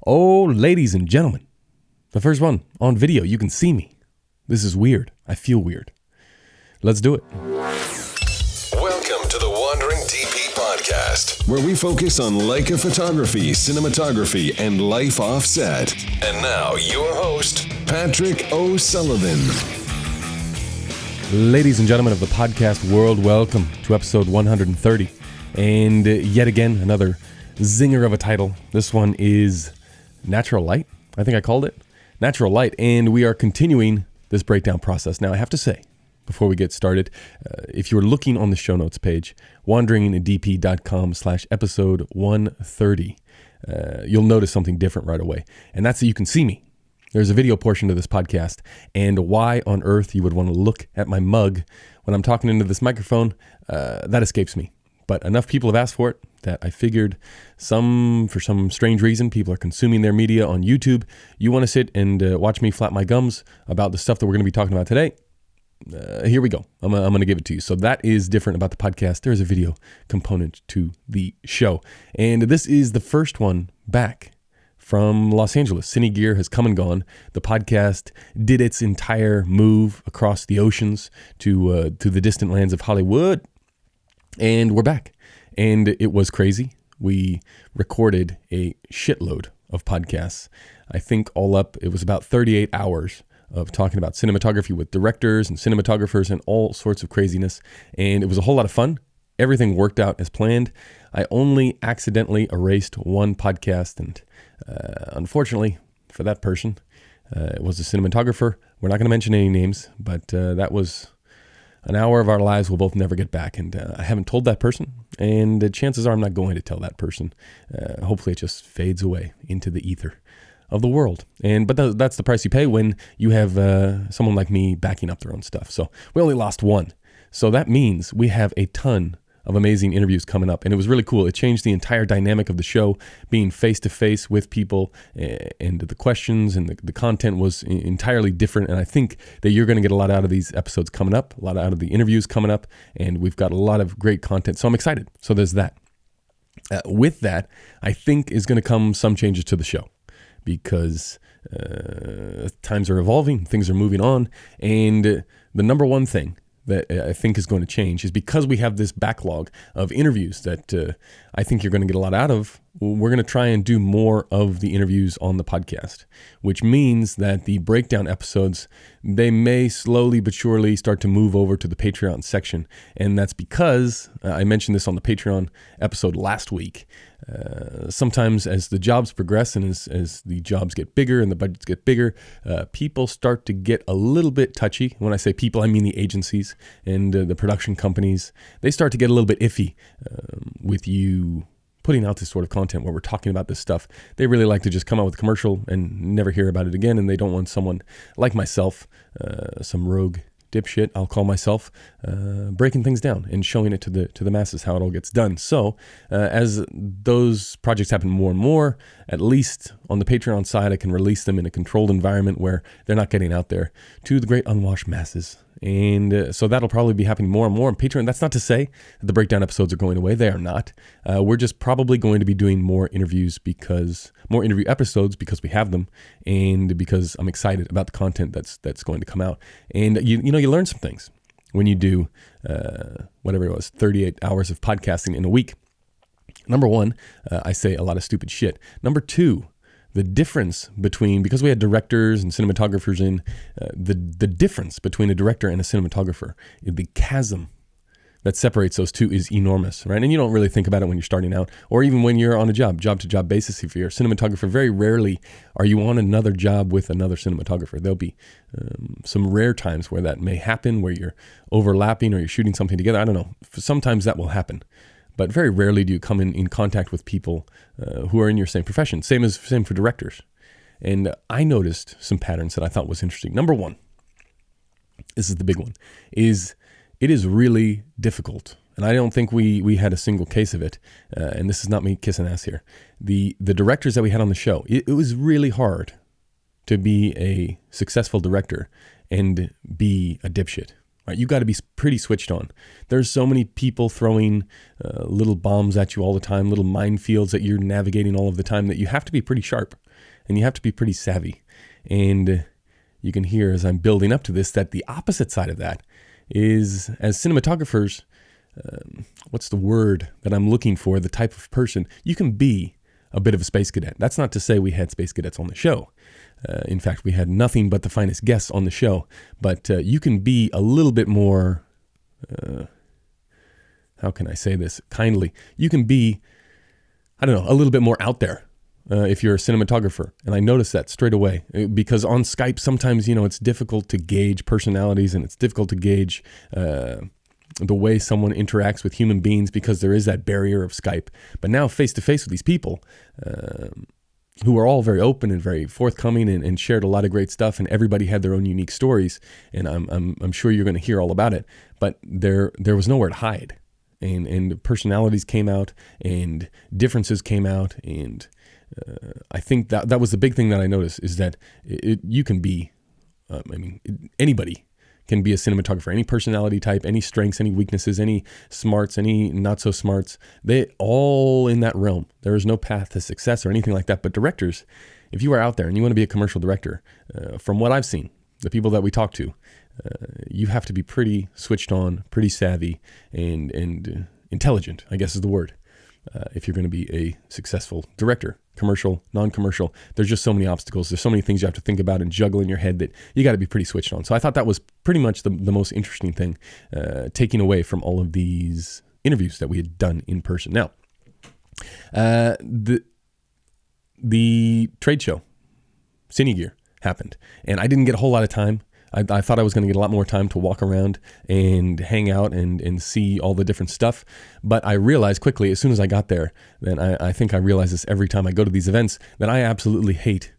Oh, ladies and gentlemen, the first one on video. You can see me. This is weird. I feel weird. Let's do it. Welcome to the Wandering DP Podcast, where we focus on Leica photography, cinematography, and life offset. And now, your host, Patrick O'Sullivan. Ladies and gentlemen of the podcast world, welcome to episode 130. And yet again, another zinger of a title. This one is Natural Light. I think I called it Natural Light. And we are continuing this breakdown process. Now, I have to say, before we get started, if you're looking on the show notes page, wanderingdp.com/episode 130, you'll notice something different right away. And that's that you can see me. There's a video portion to this podcast, and why on earth you would want to look at my mug when I'm talking into this microphone, that escapes me. But enough people have asked for it that I figured for some strange reason, people are consuming their media on YouTube. You want to sit and watch me flap my gums about the stuff that we're going to be talking about today? Here we go. I'm going to give it to you. So that is different about the podcast. There's a video component to the show. And this is the first one back from Los Angeles. Cine Gear has come and gone. The podcast did its entire move across the oceans to the distant lands of Hollywood. And we're back. And it was crazy. We recorded a shitload of podcasts. I think all up, it was about 38 hours of talking about cinematography with directors and cinematographers and all sorts of craziness. And it was a whole lot of fun. Everything worked out as planned. I only accidentally erased one podcast. And unfortunately for that person, it was a cinematographer. We're not going to mention any names, but that was an hour of our lives we'll both never get back. And I haven't told that person. And the chances are I'm not going to tell that person. Hopefully it just fades away into the ether of the world. But that's the price you pay when you have someone like me backing up their own stuff. So we only lost one. So that means we have a ton of amazing interviews coming up. And it was really cool. It changed the entire dynamic of the show, being face-to-face with people, and the questions and the content was entirely different. And I think that you're going to get a lot out of these episodes coming up, a lot out of the interviews coming up, and we've got a lot of great content. So I'm excited. So there's that. With that, I think is going to come some changes to the show because times are evolving, things are moving on. And the number one thing that I think is going to change is because we have this backlog of interviews that I think you're going to get a lot out of. We're going to try and do more of the interviews on the podcast, which means that the breakdown episodes, they may slowly but surely start to move over to the Patreon section. And that's because I mentioned this on the Patreon episode last week. Sometimes as the jobs progress and as the jobs get bigger and the budgets get bigger, people start to get a little bit touchy. When I say people, I mean the agencies and the production companies. They start to get a little bit iffy with you putting out this sort of content where we're talking about this stuff. They really like to just come out with a commercial and never hear about it again. And they don't want someone like myself, some rogue dipshit, I'll call myself, breaking things down and showing it to the masses how it all gets done. So as those projects happen more and more, at least on the Patreon side, I can release them in a controlled environment where they're not getting out there to the great unwashed masses. And so that'll probably be happening more and more on Patreon. That's not to say that the breakdown episodes are going away. They are not. We're just probably going to be doing more interview episodes because we have them and because I'm excited about the content that's going to come out. And you learn some things when you do whatever it was, 38 hours of podcasting in a week. Number one, I say a lot of stupid shit. Number two, the difference between, because we had directors and cinematographers in, the difference between a director and a cinematographer, the chasm that separates those two is enormous, right? And you don't really think about it when you're starting out, or even when you're on a job-to-job basis. If you're a cinematographer, very rarely are you on another job with another cinematographer. There'll be some rare times where that may happen, where you're overlapping or you're shooting something together. I don't know. Sometimes that will happen. But very rarely do you come in contact with people who are in your same profession. Same for directors. And I noticed some patterns that I thought was interesting. Number one, this is the big one, is it is really difficult. And I don't think we had a single case of it. And this is not me kissing ass here. The directors that we had on the show, it was really hard to be a successful director and be a dipshit. right? You got to be pretty switched on. There's so many people throwing little bombs at you all the time, little minefields that you're navigating all of the time, that you have to be pretty sharp and you have to be pretty savvy. And you can hear as I'm building up to this that the opposite side of that is, as cinematographers, what's the word that I'm looking for? The type of person you can be a bit of a space cadet. That's not to say we had space cadets on the show. In fact, we had nothing but the finest guests on the show. But you can be a little bit more, how can I say this kindly? You can be, I don't know, a little bit more out there if you're a cinematographer. And I noticed that straight away because on Skype, sometimes, it's difficult to gauge personalities and it's difficult to gauge the way someone interacts with human beings because there is that barrier of Skype. But now face to face with these people who are all very open and very forthcoming and shared a lot of great stuff, and everybody had their own unique stories. And I'm sure you're going to hear all about it. But there was nowhere to hide, and personalities came out and differences came out, and I think that was the big thing that I noticed is that you can be, anybody can be a cinematographer, any personality type, any strengths, any weaknesses, any smarts, any not so smarts, they all in that realm. There is no path to success or anything like that. But directors, if you are out there and you want to be a commercial director, from what I've seen, the people that we talk to, you have to be pretty switched on, pretty savvy, and intelligent, I guess is the word, if you're going to be a successful director. Commercial, non-commercial, there's just so many obstacles. There's so many things you have to think about and juggle in your head that you got to be pretty switched on. So I thought that was pretty much the most interesting thing, taking away from all of these interviews that we had done in person. Now, the trade show, Cine Gear, happened, and I didn't get a whole lot of time. I thought I was going to get a lot more time to walk around and hang out and see all the different stuff. But I realized quickly, as soon as I got there, then I think I realize this every time I go to these events, that I absolutely hate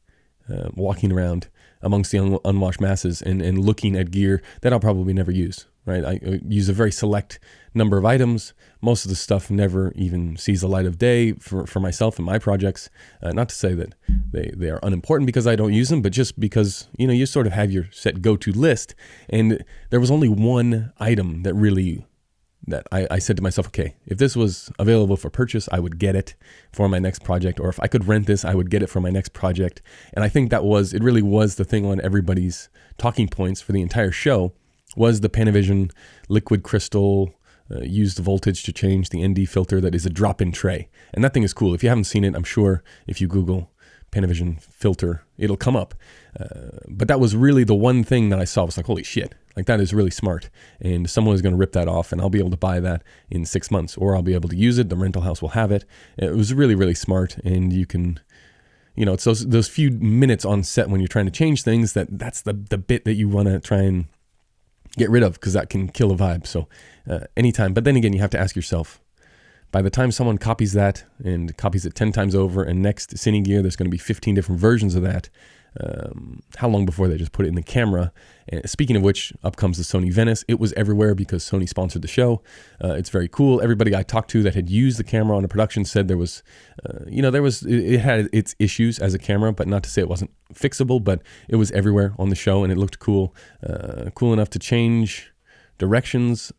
walking around amongst the unwashed masses and looking at gear that I'll probably never use. Right? I use a very select number of items. Most of the stuff never even sees the light of day for myself and my projects. Not to say that they are unimportant because I don't use them, but just because, you sort of have your set go-to list. And there was only one item that I said to myself, okay, if this was available for purchase, I would get it for my next project. Or if I could rent this, I would get it for my next project. And I think it really was the thing on everybody's talking points for the entire show, was the Panavision liquid crystal used voltage to change the ND filter that is a drop-in tray. And that thing is cool. If you haven't seen it, I'm sure if you Google Panavision filter, it'll come up. But that was really the one thing that I saw. I was like, holy shit, like that is really smart. And someone is going to rip that off and I'll be able to buy that in 6 months, or I'll be able to use it. The rental house will have it. It was really, really smart. And you can, it's those few minutes on set when you're trying to change things, that's the bit that you want to try and get rid of, because that can kill a vibe. So anytime. But then again, you have to ask yourself, by the time someone copies that and copies it 10 times over, and next Cine Gear, there's going to be 15 different versions of that. How long before they just put it in the camera? And speaking of which, up comes the Sony Venice. It was everywhere because Sony sponsored the show. It's very cool. Everybody I talked to that had used the camera on a production said there was, it had its issues as a camera, but not to say it wasn't fixable, but it was everywhere on the show and it looked cool. Cool enough to change directions.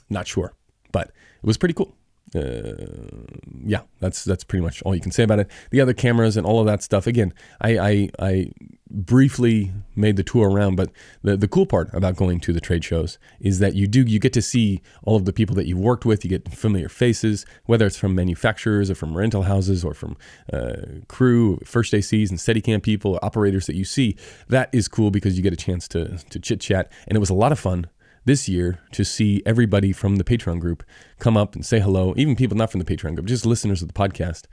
Not sure, but it was pretty cool. Yeah, that's pretty much all you can say about it. The other cameras and all of that stuff, again, I briefly made the tour around, but the cool part about going to the trade shows is that you get to see all of the people that you've worked with. You get familiar faces, whether it's from manufacturers or from rental houses or from crew, first ACs and Steadicam people, operators that you see. That is cool because you get a chance to chit chat, and it was a lot of fun this year to see everybody from the Patreon group come up and say hello, even people not from the Patreon group, just listeners of the podcast,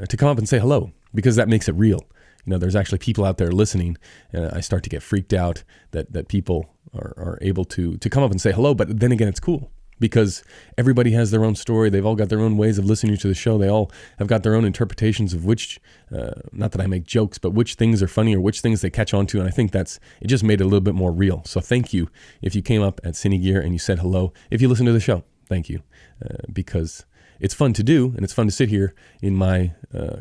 to come up and say hello, because that makes it real. There's actually people out there listening. I start to get freaked out that people are able to come up and say hello, but then again, it's cool because everybody has their own story. They've all got their own ways of listening to the show. They all have got their own interpretations of which, not that I make jokes, but which things are funny or which things they catch on to. And I think it just made it a little bit more real. So thank you if you came up at Cine Gear and you said hello. If you listen to the show, thank you, because it's fun to do and it's fun to sit here in my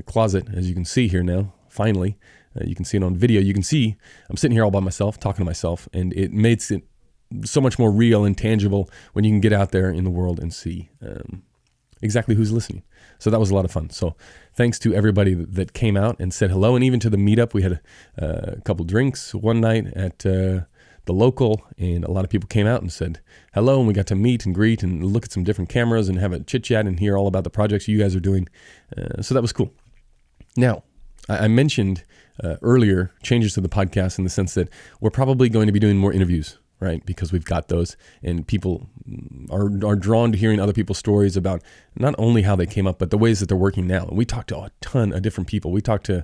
closet, as you can see here now. Finally, you can see it on video. You can see I'm sitting here all by myself, talking to myself, and it makes it so much more real and tangible when you can get out there in the world and see exactly who's listening. So that was a lot of fun. So thanks to everybody that came out and said hello, and even to the meetup. We had a couple drinks one night at the local, and a lot of people came out and said hello, and we got to meet and greet and look at some different cameras and have a chit chat and hear all about the projects you guys are doing. So that was cool. Now, I mentioned earlier changes to the podcast in the sense that we're probably going to be doing more interviews, right? Because we've got those, and people are drawn to hearing other people's stories about not only how they came up, but the ways that they're working now. And we talked to a ton of different people. We talked to,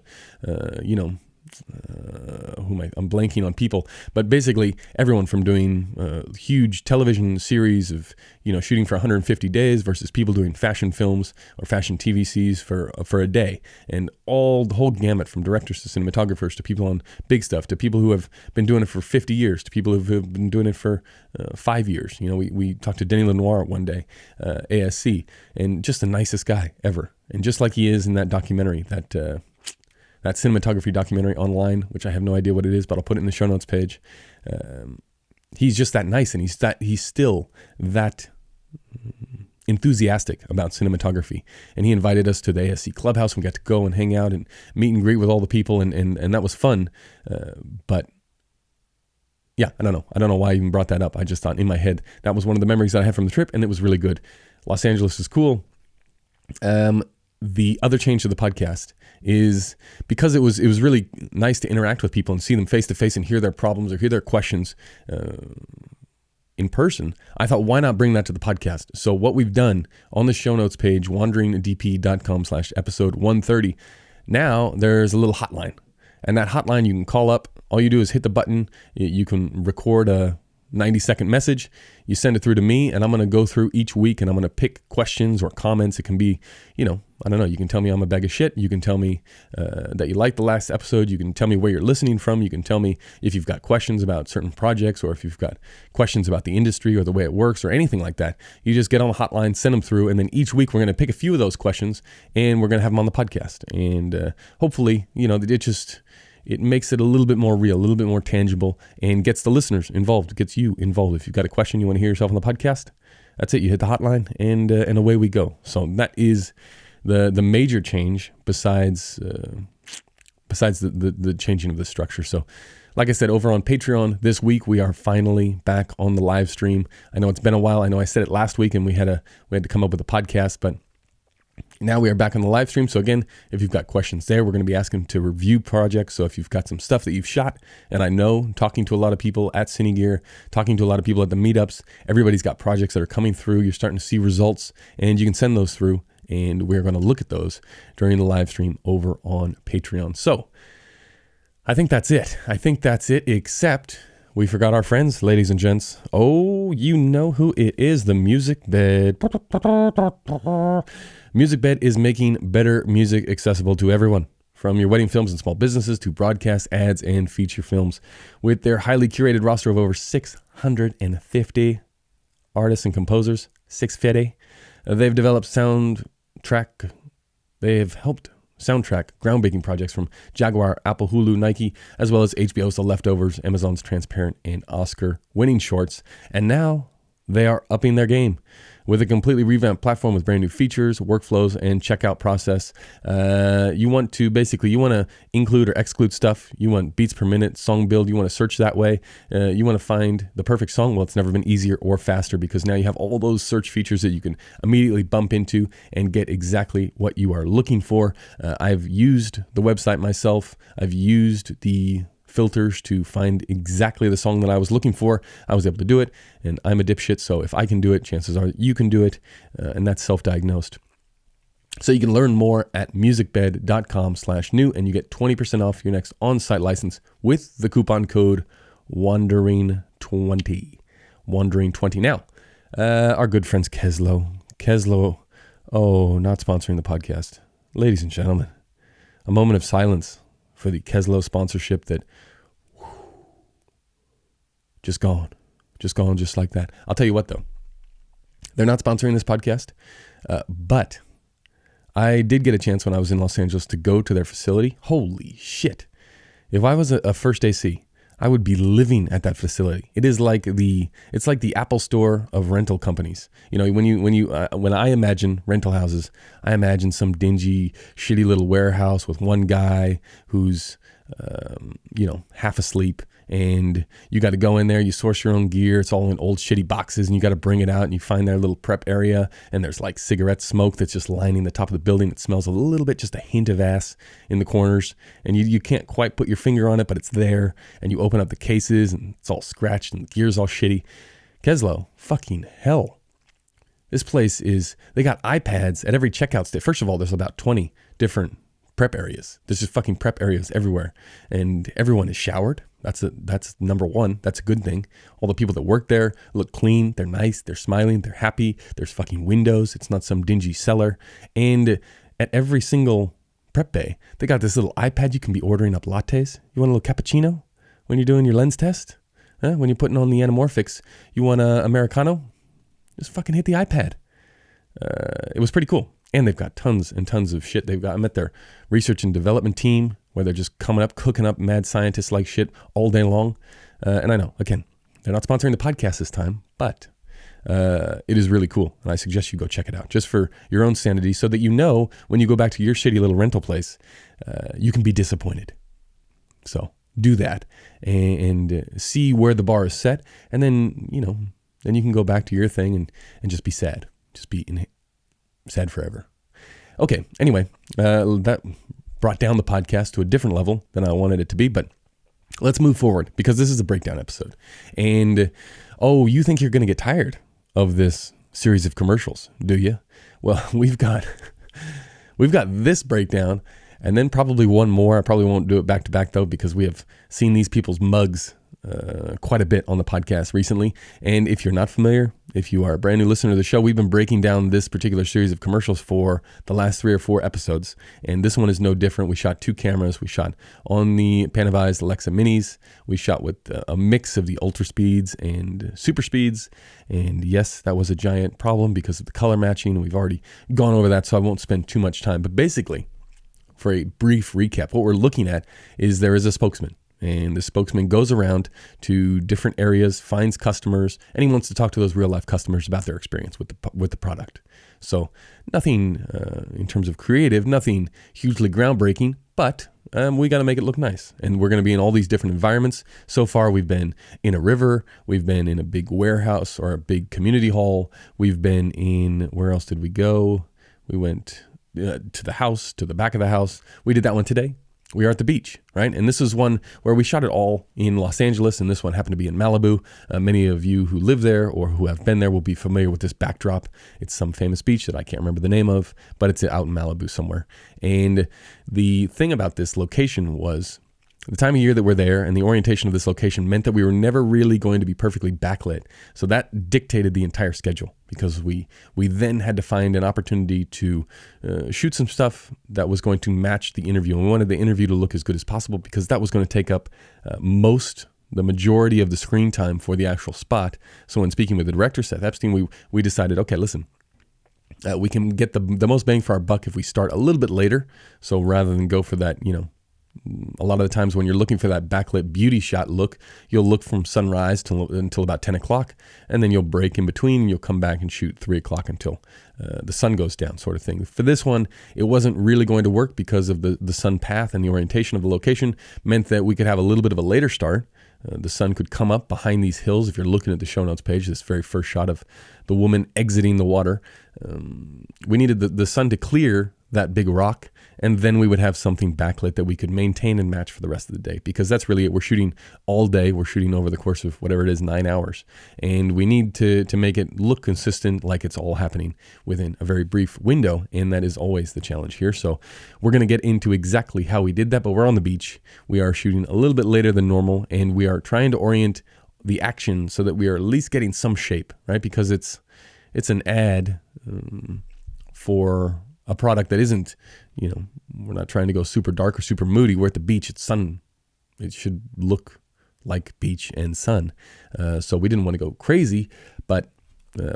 I'm blanking on people, but basically everyone from doing huge television series of, shooting for 150 days versus people doing fashion films or fashion TVCs for a day, and the whole gamut from directors to cinematographers to people on big stuff to people who have been doing it for 50 years to people who have been doing it for 5 years. We talked to Denny Lenoir one day, ASC, and just the nicest guy ever. And just like he is in that documentary, that cinematography documentary online, which I have no idea what it is, but I'll put it in the show notes page. He's just that nice, and he's still that enthusiastic about cinematography. And he invited us to the ASC Clubhouse. We got to go and hang out and meet and greet with all the people, and that was fun. But yeah, I don't know why I even brought that up. I just thought in my head that was one of the memories that I had from the trip, and it was really good. Los Angeles is cool. The other change to the podcast is because it was really nice to interact with people and see them face to face and hear their problems or hear their questions in person. I thought, why not bring that to the podcast? So what we've done on the show notes page, wanderingdp.com/episode 130, now there's a little hotline, and that hotline you can call up. All you do is hit the button. You can record a 90-second message. You send it through to me, and I'm going to go through each week, and I'm going to pick questions or comments. It can be, I don't know. You can tell me I'm a bag of shit. You can tell me that you liked the last episode. You can tell me where you're listening from. You can tell me if you've got questions about certain projects or if you've got questions about the industry or the way it works or anything like that. You just get on the hotline, send them through, and then each week we're going to pick a few of those questions, and we're going to have them on the podcast. And hopefully, it makes it a little bit more real, a little bit more tangible, and gets the listeners involved, gets you involved. If you've got a question you want to hear yourself on the podcast, that's it. You hit the hotline, and away we go. So that is the major change besides the changing of the structure. So like I said, over on Patreon this week, we are finally back on the live stream. I know it's been a while. I know I said it last week, and we had to come up with a podcast, but now we are back on the live stream. So again, if you've got questions there, we're going to be asking to review projects. So if you've got some stuff that you've shot, and I know talking to a lot of people at CineGear, talking to a lot of people at the meetups, everybody's got projects that are coming through. You're starting to see results, and you can send those through, and we're going to look at those during the live stream over on Patreon. So I think that's it. Except we forgot our friends, ladies and gents. Oh, you know who it is, the Music Bed. Music Bed is making better music accessible to everyone, from your wedding films and small businesses to broadcast ads and feature films. With their highly curated roster of over 650 artists and composers, 650, they've developed They have helped soundtrack groundbreaking projects from Jaguar, Apple, Hulu, Nike, as well as HBO's The Leftovers, Amazon's Transparent, and Oscar-winning shorts. And now they are upping their game with a completely revamped platform with brand new features, workflows, and checkout process. You want to include or exclude stuff. You want beats per minute, song build. You want to search that way. You want to find the perfect song. Well, it's never been easier or faster, because now you have all those search features that you can immediately bump into and get exactly what you are looking for. I've used the website myself. I've used the filters to find exactly the song that I was looking for. I was able to do it, and I'm a dipshit, so if I can do it, chances are you can do it, and that's self-diagnosed. So you can learn more at musicbed.com/new, and you get 20% off your next on-site license with the coupon code WANDERING20. WANDERING20. Now, our good friends Keslo, not sponsoring the podcast. Ladies and gentlemen, a moment of silence for the Keslo sponsorship that just gone just like that. I'll tell you what, though, they're not sponsoring this podcast, but I did get a chance when I was in Los Angeles to go to their facility. Holy shit. If I was a first AC, I would be living at that facility. It's like the Apple Store of rental companies. You know, when I imagine rental houses, I imagine some dingy, shitty little warehouse with one guy who's, half asleep, and you got to go in there, you source your own gear. It's all in old shitty boxes, and you got to bring it out, and you find their little prep area, and there's like cigarette smoke that's just lining the top of the building. It smells a little bit, just a hint of ass in the corners, and you can't quite put your finger on it, but it's there, and you open up the cases, and it's all scratched, and the gear's all shitty. Keslow, fucking hell. This place they got iPads at every checkout station. First of all, there's about 20 different prep areas. There's just fucking prep areas everywhere, and everyone is showered. That's number one. That's a good thing. All the people that work there look clean. They're nice. They're smiling. They're happy. There's fucking windows. It's not some dingy cellar. And at every single prep bay, they got this little iPad. You can be ordering up lattes. You want a little cappuccino when you're doing your lens test? When you're putting on the anamorphics, you want a Americano? Just fucking hit the iPad. It was pretty cool. And they've got tons and tons of shit. I met their research and development team, where they're just coming up, cooking up mad scientists like shit all day long. And I know, again, they're not sponsoring the podcast this time, but it is really cool. And I suggest you go check it out just for your own sanity, so that you know when you go back to your shitty little rental place, you can be disappointed. So do that and see where the bar is set. And then, then you can go back to your thing and just be sad. Just be sad forever. Okay, anyway, that brought down the podcast to a different level than I wanted it to be, but let's move forward, because this is a breakdown episode. And, you think you're going to get tired of this series of commercials, do you? Well, we've got this breakdown, and then probably one more. I probably won't do it back to back, though, because we have seen these people's mugs quite a bit on the podcast recently. And if you're not familiar, if you are a brand new listener to the show, we've been breaking down this particular series of commercials for the last 3 or 4 episodes. And this one is no different. We shot 2 cameras. We shot on the Panavized Alexa Minis. We shot with a mix of the ultra speeds and super speeds. And yes, that was a giant problem because of the color matching. We've already gone over that, so I won't spend too much time. But basically, for a brief recap, what we're looking at is there is a spokesman. And the spokesman goes around to different areas, finds customers, and he wants to talk to those real life customers about their experience with the product. So nothing in terms of creative, nothing hugely groundbreaking, but we got to make it look nice. And we're going to be in all these different environments. So far, we've been in a river. We've been in a big warehouse or a big community hall. We've been in, where else did we go? We went to the house, to the back of the house. We did that one today. We are at the beach, right? And this is one where we shot it all in Los Angeles, and this one happened to be in Malibu. Many of you who live there or who have been there will be familiar with this backdrop. It's some famous beach that I can't remember the name of, but it's out in Malibu somewhere. And the thing about this location was the time of year that we're there and the orientation of this location meant that we were never really going to be perfectly backlit. So that dictated the entire schedule, because we then had to find an opportunity to shoot some stuff that was going to match the interview. And we wanted the interview to look as good as possible, because that was going to take up the majority of the screen time for the actual spot. So when speaking with the director, Seth Epstein, we decided, okay, listen, we can get the most bang for our buck if we start a little bit later. So rather than go for that, a lot of the times when you're looking for that backlit beauty shot look, you'll look from sunrise until about 10 o'clock, and then you'll break in between, and you'll come back and shoot 3 o'clock until the sun goes down, sort of thing. For this one, it wasn't really going to work because of the sun path, and the orientation of the location meant that we could have a little bit of a later start. The sun could come up behind these hills. If you're looking at the show notes page, this very first shot of the woman exiting the water, we needed the sun to clear that big rock, and then we would have something backlit that we could maintain and match for the rest of the day, because that's really it. We're shooting all day. We're shooting over the course of whatever it is, 9 hours, and we need to make it look consistent, like it's all happening within a very brief window, and that is always the challenge here. So we're going to get into exactly how we did that, but we're on the beach. We are shooting a little bit later than normal, and we are trying to orient the action so that we are at least getting some shape, right? Because it's an ad for a product that isn't, we're not trying to go super dark or super moody. We're at the beach. It's sun. It should look like beach and sun. So we didn't want to go crazy, but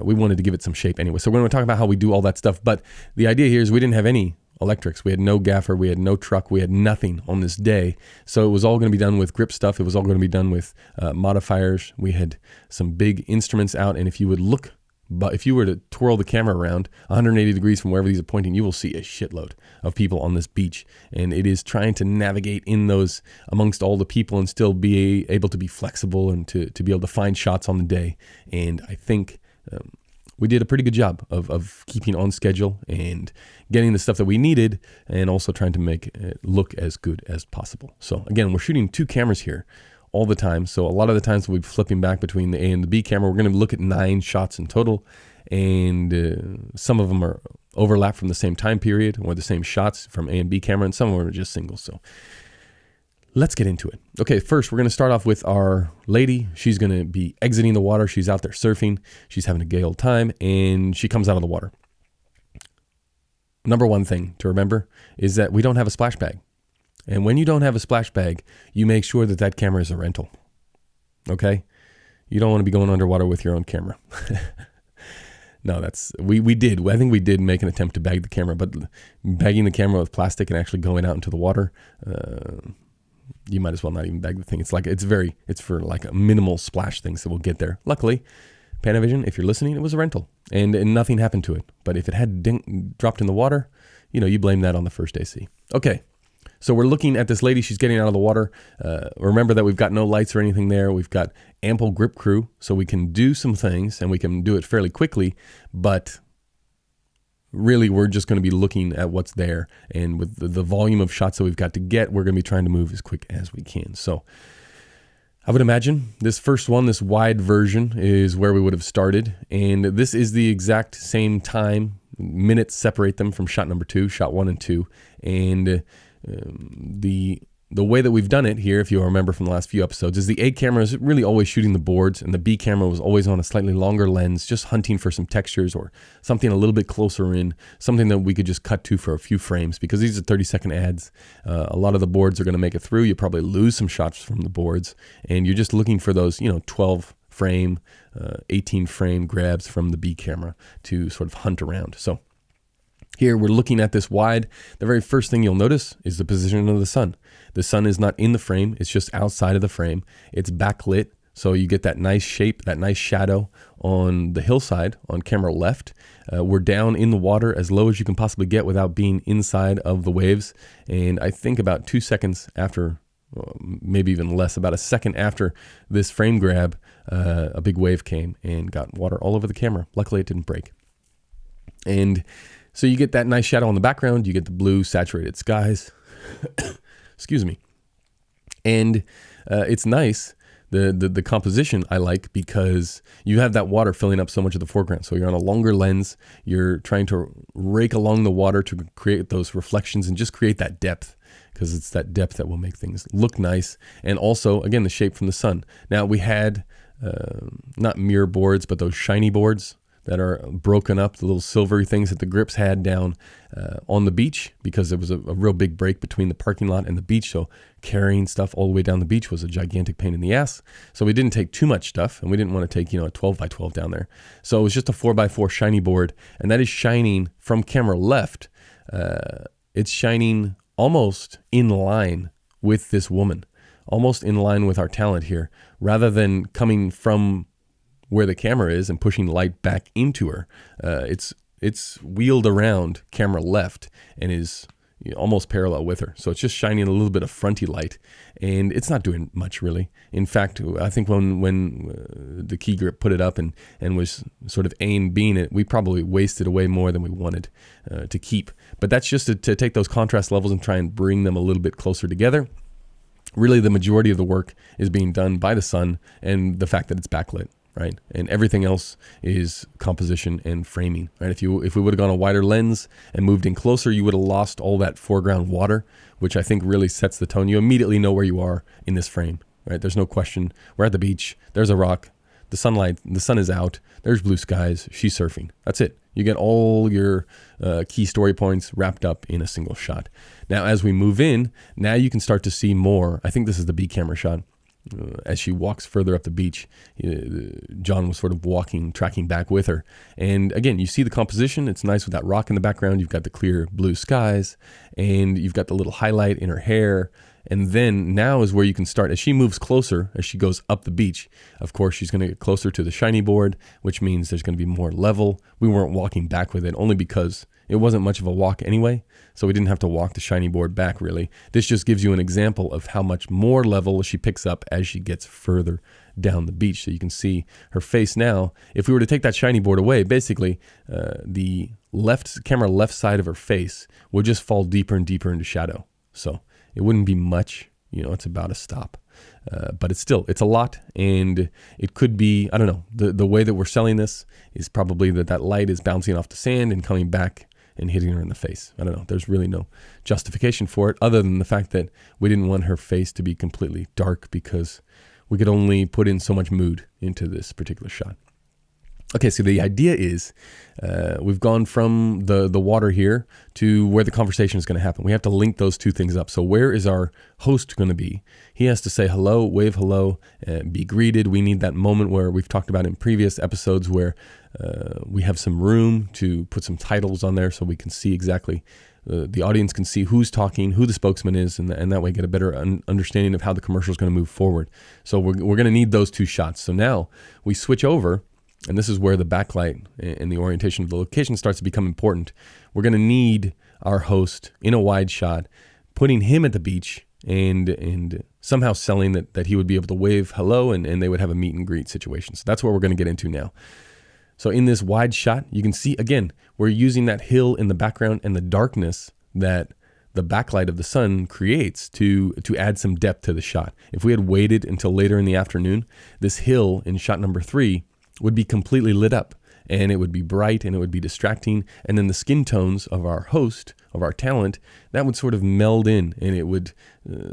we wanted to give it some shape anyway. So we're going to talk about how we do all that stuff. But the idea here is we didn't have any electrics. We had no gaffer, we had no truck, we had nothing on this day. So it was all going to be done with grip stuff. It was all going to be done with modifiers. We had some big instruments out, and if you would look, but if you were to twirl the camera around 180 degrees from wherever these are pointing, you will see a shitload of people on this beach. And it is trying to navigate in those amongst all the people and still be able to be flexible and to be able to find shots on the day. And I think we did a pretty good job of keeping on schedule and getting the stuff that we needed, and also trying to make it look as good as possible. So again, we're shooting 2 cameras here all the time. So a lot of the times we'll be flipping back between the A and the B camera. We're going to look at 9 shots in total, and some of them are overlap from the same time period or the same shots from A and B camera, and some of them are just singles. So let's get into it. Okay, first we're going to start off with our lady. She's going to be exiting the water. She's out there surfing. She's having a gay old time, and she comes out of the water. Number one thing to remember is that we don't have a splash bag. And when you don't have a splash bag, you make sure that that camera is a rental. Okay? You don't want to be going underwater with your own camera. No, we did. I think we did make an attempt to bag the camera, but bagging the camera with plastic and actually going out into the water, you might as well not even bag the thing. It's for like a minimal splash things that will get there. Luckily, Panavision, if you're listening, it was a rental and nothing happened to it. But if it had dropped in the water, you blame that on the first AC. Okay. So we're looking at this lady. She's getting out of the water. Remember that we've got no lights or anything there. We've got ample grip crew, so we can do some things, and we can do it fairly quickly. But really, we're just going to be looking at what's there. And with the volume of shots that we've got to get, we're going to be trying to move as quick as we can. So I would imagine this first one, this wide version, is where we would have started. And this is the exact same time. Minutes separate them from shot number 2, shot 1 and 2. And the way that we've done it here, if you remember from the last few episodes, is the A camera is really always shooting the boards, and the B camera was always on a slightly longer lens, just hunting for some textures or something a little bit closer in, something that we could just cut to for a few frames, because these are 30-second ads. A lot of the boards are going to make it through. You probably lose some shots from the boards, and you're just looking for those 12 frame, 18 frame grabs from the B camera to sort of hunt around. So here we're looking at this wide. The very first thing you'll notice is the position of the sun. The sun is not in the frame. It's just outside of the frame. It's backlit, so you get that nice shape, that nice shadow on the hillside on camera left. We're down in the water as low as you can possibly get without being inside of the waves. And I think about 2 seconds after, maybe even less, about a second after this frame grab, a big wave came and got water all over the camera. Luckily, it didn't break. And so you get that nice shadow on the background. You get the blue saturated skies. Excuse me. And it's nice. The composition I like, because you have that water filling up so much of the foreground. So you're on a longer lens. You're trying to rake along the water to create those reflections and just create that depth, because it's that depth that will make things look nice. And also, again, the shape from the sun. Now, we had not mirror boards, but those shiny boards that are broken up, the little silvery things that the grips had down on the beach, because there was a real big break between the parking lot and the beach. So carrying stuff all the way down the beach was a gigantic pain in the ass. So we didn't take too much stuff, and we didn't want to take, a 12 by 12 down there. So it was just a 4 by 4 shiny board, and that is shining from camera left. It's shining almost in line with this woman, almost in line with our talent here, rather than coming from where the camera is and pushing light back into her. It's wheeled around camera left and is almost parallel with her. So it's just shining a little bit of fronty light, and it's not doing much really. In fact, I think when the key grip put it up and was sort of A and B'ing it, we probably wasted away more than we wanted to keep. But that's just to take those contrast levels and try and bring them a little bit closer together. Really, the majority of the work is being done by the sun and the fact that it's backlit. Right, and everything else is composition and framing. Right, if we would have gone a wider lens and moved in closer, you would have lost all that foreground water, which I think really sets the tone. You immediately know where you are in this frame. Right, there's no question. We're at the beach. There's a rock. The sun is out. There's blue skies. She's surfing. That's it. You get all your key story points wrapped up in a single shot. Now, as we move in, now you can start to see more. I think this is the B camera shot. as she walks further up the beach, John was sort of tracking back with her. And again, you see the composition. It's nice with that rock in the background. You've got the clear blue skies, and you've got the little highlight in her hair. And then now is where you can start. As she moves closer, as she goes up the beach, of course, she's going to get closer to the shiny board, which means there's going to be more level. We weren't walking back with it only because it wasn't much of a walk anyway, so we didn't have to walk the shiny board back, really. This just gives you an example of how much more level she picks up as she gets further down the beach. So you can see her face now. If we were to take that shiny board away, basically the camera left side of her face would just fall deeper and deeper into shadow. So it wouldn't be much, it's about a stop. But it's a lot, and it could be, I don't know, the way that we're selling this is probably that light is bouncing off the sand and coming back and hitting her in the face. I don't know. There's really no justification for it other than the fact that we didn't want her face to be completely dark because we could only put in so much mood into this particular shot. Okay, so the idea is we've gone from the water here to where the conversation is going to happen. We have to link those two things up. So where is our host going to be? He has to say hello, wave hello, be greeted. We need that moment where we've talked about in previous episodes where we have some room to put some titles on there so we can see exactly, the audience can see who's talking, who the spokesman is, and that way get a better understanding of how the commercial is going to move forward. So we're going to need those two shots. So now we switch over. And this is where the backlight and the orientation of the location starts to become important. We're going to need our host in a wide shot, putting him at the beach and somehow selling that he would be able to wave hello and they would have a meet and greet situation. So that's what we're going to get into now. So in this wide shot, you can see, again, we're using that hill in the background and the darkness that the backlight of the sun creates to add some depth to the shot. If we had waited until later in the afternoon, this hill in shot number 3 would be completely lit up, and it would be bright and it would be distracting. And then the skin tones of our host, of our talent, that would sort of meld in and it would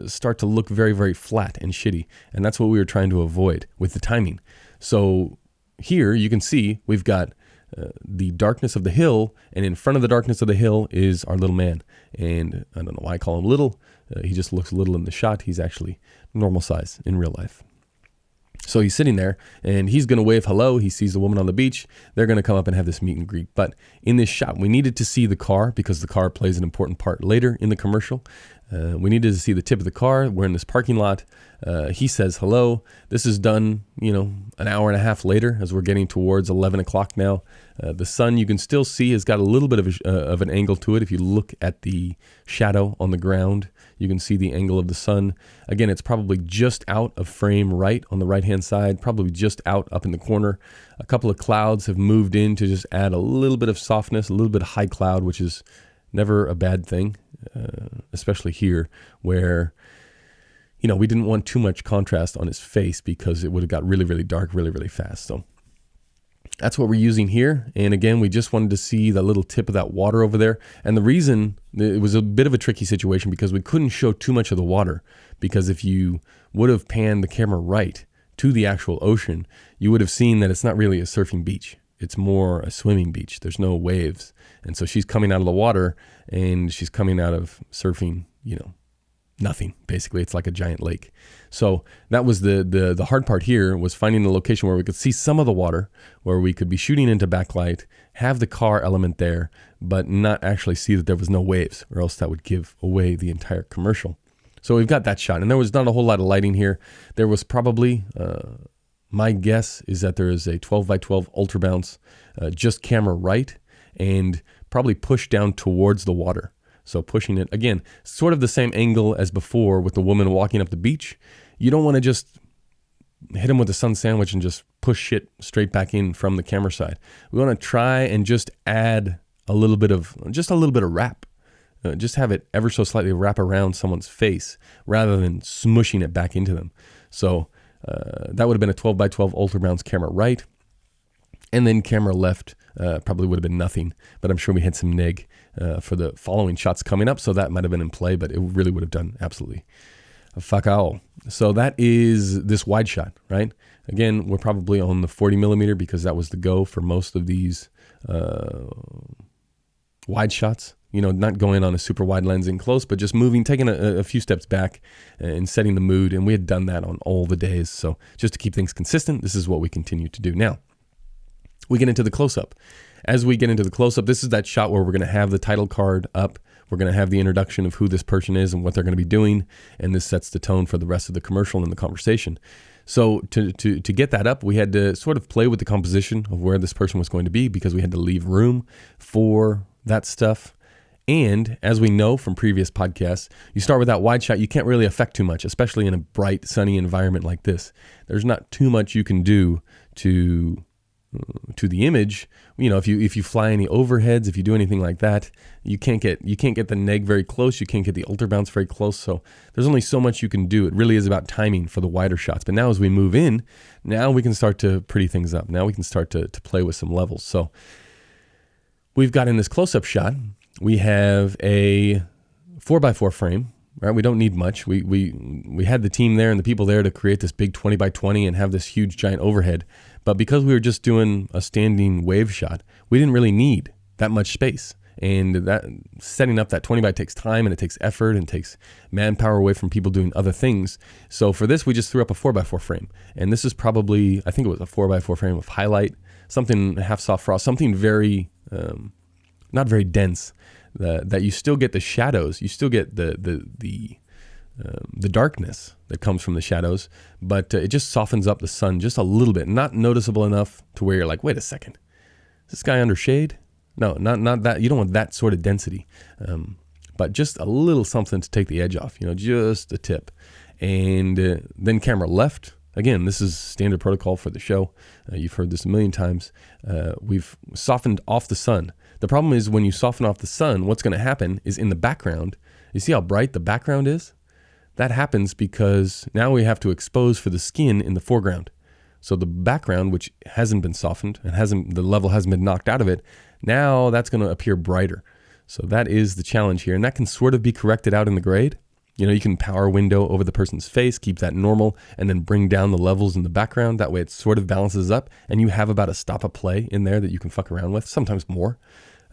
start to look very, very flat and shitty. And that's what we were trying to avoid with the timing. So here you can see we've got the darkness of the hill, and in front of the darkness of the hill is our little man. And I don't know why I call him little. He just looks little in the shot. He's actually normal size in real life. So he's sitting there and he's going to wave hello. He sees the woman on the beach. They're going to come up and have this meet and greet. But in this shot, we needed to see the car because the car plays an important part later in the commercial. We needed to see the tip of the car. We're in this parking lot. He says hello. This is done, an hour and a half later as we're getting towards 11 o'clock now. The sun, you can still see, has got a little bit of an angle to it. If you look at the shadow on the ground, you can see the angle of the sun. Again, it's probably just out of frame right on the right-hand side, probably just out up in the corner. A couple of clouds have moved in to just add a little bit of softness, a little bit of high cloud, which is never a bad thing, especially here where, we didn't want too much contrast on his face because it would have got really, really dark really, really fast. So that's what we're using here. And again, we just wanted to see the little tip of that water over there. And the reason, it was a bit of a tricky situation because we couldn't show too much of the water, because if you would have panned the camera right to the actual ocean, you would have seen that it's not really a surfing beach. It's more a swimming beach. There's no waves. And so she's coming out of the water and she's coming out of surfing, nothing. Basically, it's like a giant lake. So that was the hard part here, was finding a location where we could see some of the water, where we could be shooting into backlight, have the car element there, but not actually see that there was no waves, or else that would give away the entire commercial. So we've got that shot, and there was not a whole lot of lighting here. There was probably, my guess is that there is a 12 by 12 ultra bounce, just camera right, and probably pushed down towards the water. So pushing it, again, sort of the same angle as before with the woman walking up the beach. You don't want to just hit him with a sun sandwich and just push shit straight back in from the camera side. We want to try and just add a little bit of wrap. Just have it ever so slightly wrap around someone's face rather than smushing it back into them. So that would have been a 12 by 12 ultra bounce camera right. And then camera left probably would have been nothing, but I'm sure we had some neg for the following shots coming up, so that might have been in play, but it really would have done absolutely fuck all. So that is this wide shot, right? Again, we're probably on the 40 millimeter because that was the go for most of these wide shots. not going on a super wide lens in close, but just moving, taking a few steps back and setting the mood. And we had done that on all the days. So just to keep things consistent, this is what we continue to do. Now, we get into the close-up. As we get into the close-up, this is that shot where we're going to have the title card up. We're going to have the introduction of who this person is and what they're going to be doing. And this sets the tone for the rest of the commercial and the conversation. So to get that up, we had to sort of play with the composition of where this person was going to be because we had to leave room for that stuff. And as we know from previous podcasts, you start with that wide shot, you can't really affect too much, especially in a bright, sunny environment like this. There's not too much you can do to the image. If you fly any overheads, if you do anything like that, you can't get the neg very close, you can't get the ultra bounce very close. So there's only so much you can do. It really is about timing for the wider shots. But now as we move in, now we can start to pretty things up. Now we can start to play with some levels. So we've got in this close-up shot, we have a 4x4 frame, right? We don't need much. We had the team there and the people there to create this big 20x20 and have this huge giant overhead. But because we were just doing a standing wave shot, we didn't really need that much space. And that setting up that 20x takes time and it takes effort and it takes manpower away from people doing other things. So for this, we just threw up a 4x4 frame. And this is probably, I think it was a 4x4 frame of highlight, something half soft frost, something very, not very dense, that you still get the shadows, you still get the darkness that comes from the shadows, but it just softens up the sun just a little bit, not noticeable enough to where you're like, wait a second, is this guy under shade? No, not that. You don't want that sort of density, but just a little something to take the edge off, just a tip. And then camera left. Again, this is standard protocol for the show. You've heard this a million times. We've softened off the sun. The problem is when you soften off the sun, what's going to happen is in the background, you see how bright the background is? That happens because now we have to expose for the skin in the foreground. So the background, which hasn't been softened and the level hasn't been knocked out of it, now that's going to appear brighter. So that is the challenge here. And that can sort of be corrected out in the grade. You can power window over the person's face, keep that normal, and then bring down the levels in the background. That way it sort of balances up, and you have about a stop of play in there that you can fuck around with, sometimes more.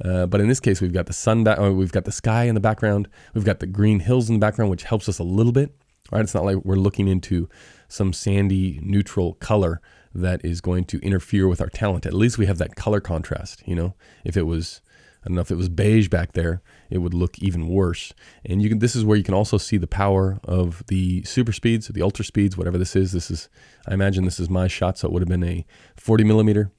But in this case, we've got we've got the sky in the background, we've got the green hills in the background, which helps us a little bit. Right? It's not like we're looking into some sandy, neutral color that is going to interfere with our talent. At least we have that color contrast. If it was, I don't know, if it was beige back there, it would look even worse. And this is where you can also see the power of the super speeds, the ultra speeds, whatever this is. I imagine this is my shot, so it would have been a 40 millimeter,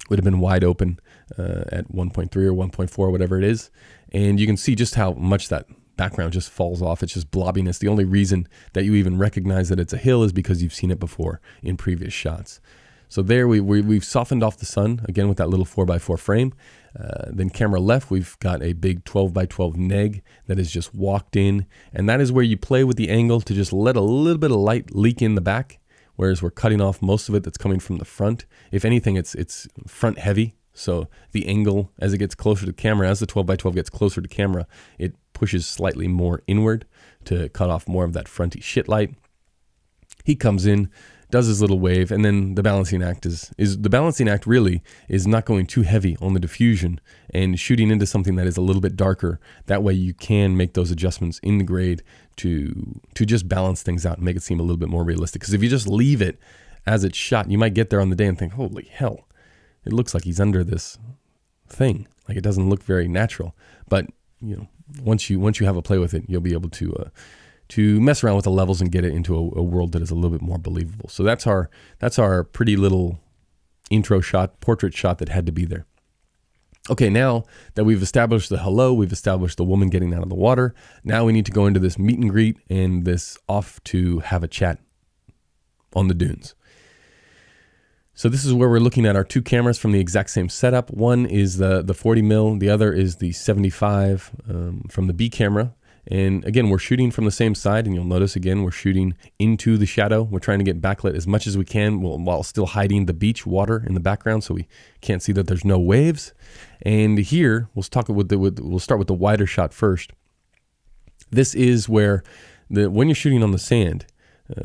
would have been wide open at 1.3 or 1.4, whatever it is. And you can see just how much that background just falls off. It's just blobbiness. The only reason that you even recognize that it's a hill is because you've seen it before in previous shots. So there we've softened off the sun, again with that little 4x4 frame. Then camera left, we've got a big 12x12 neg that is just walked in. And that is where you play with the angle to just let a little bit of light leak in the back, whereas we're cutting off most of it that's coming from the front. If anything, it's front heavy. So the angle, as it gets closer to camera, as the 12x12 gets closer to camera, it pushes slightly more inward to cut off more of that fronty shit light. He comes in, does his little wave, and then the balancing act is the balancing act really is not going too heavy on the diffusion and shooting into something that is a little bit darker. That way you can make those adjustments in the grade to just balance things out and make it seem a little bit more realistic. Because if you just leave it as it's shot, you might get there on the day and think, holy hell, it looks like he's under this thing. Like it doesn't look very natural. But once you have a play with it, you'll be able to mess around with the levels and get it into a world that is a little bit more believable. So that's our pretty little intro shot, portrait shot that had to be there. Okay, now that we've established the hello, we've established the woman getting out of the water, now we need to go into this meet and greet and this off to have a chat on the dunes. So this is where we're looking at our two cameras from the exact same setup. One is the 40 mil, the other is the 75 from the B camera. And again, we're shooting from the same side, and you'll notice again, we're shooting into the shadow. We're trying to get backlit as much as we can while still hiding the beach water in the background so we can't see that there's no waves. And here, we'll start with the wider shot first. This is where when you're shooting on the sand,